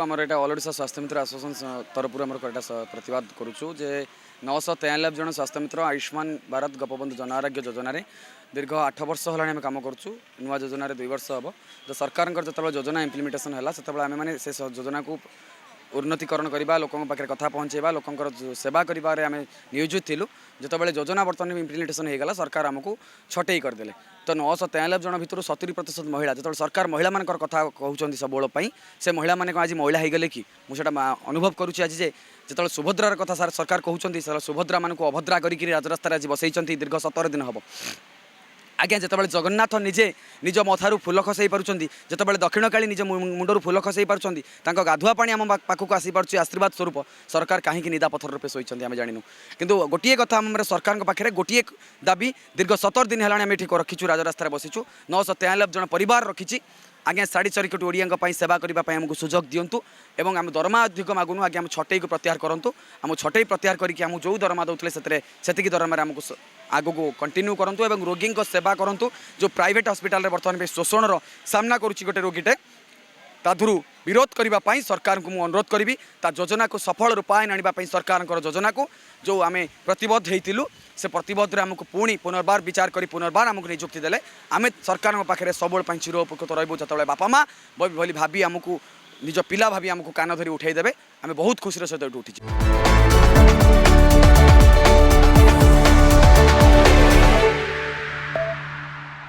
आमर यहाँ ऑल ओडिशा स्वास्थ्य मित्र एसोसिएशन तरफ आम प्रतिवाद करुचु जे 993 जन स्वास्थ्य मित्र आयुष्मान भारत गोपबंधु जन आरोग्य योजन दीर्घ 8 वर्ष होगा कम करुँ नुआ योजन 2 वर्ष हम तो सरकार जो योजना इम्प्लीमेंटेशन है से आम मैंने से योजना को उन्नतीकरण करवा लोकों पाखे कथा पहुँचेवा लोकर सेवा करें नियोजित थिलु जितेबाला योजना बर्तमान इम्प्लीमेंटेशन होगा सरकार आमको छटई करदे तो 993 जन भितर 70% महिला जो सरकार महिला मान कथा कहते सबूल से महिला मैंने आज महिला होगले कि मुझे अनुभव करुँच आज जो सुभद्रार कथा सरकार कहते सुभद्रा मानक अभद्रा करके राजरास्तार आज बसई दीर्घ 17 दिन हम आज्ञा जितेबाला जगन्नाथ निजे निज मथारू फुल खसई पार्टी जितेबाला दक्षिणकाली निज मुंडर फुल खसई पार्टी गाधुआ पानी आम पाखक आसी पार्टी आशीर्वाद स्वरूप सरकार कहीं निदा पथर रूपे शोचती आम जानू किंतु गोटे कथा आम सरकार पाखे गोटे दाबी दीर्घ 17 दिन है आम ये रखीचु राजरास्तार बसीचु 993 जन परिवार रखी आज्ञा 4.5 कोटी ओडिया सेवा करने आमको सुजोग दिंतु एवं आम दरमा अधिक मागुनु आज्ञा आम छटई को प्रत्याहार करूँ आम छटई प्रत्याहार करके आम जो दरमा दौले से दरमा आमको आग को कंटिन्यू करूँ और रोगी सेवा करूँ जो प्राइवेट हॉस्पिटल बर्तमान शोषण सामना करुच्ची गोटे रोगीटे ताधुरु विरोध करने सरकार को मुझे अनुरोध करी योजना को सफल रूपायन आने सरकार योजना को जो आम प्रतिबद्ध होइतिलु से प्रतिबद्ध आमको पुणी पुनर्बार विचार करी पुनर्बार आमको नियुक्ति देले आम सरकार पाखे सबुल चिर उपकृत रही जो बापा माँ भाभी आमको निज पिला भाभी आमको कान धरी उठाई देवे आम बहुत खुशी सहित उठी।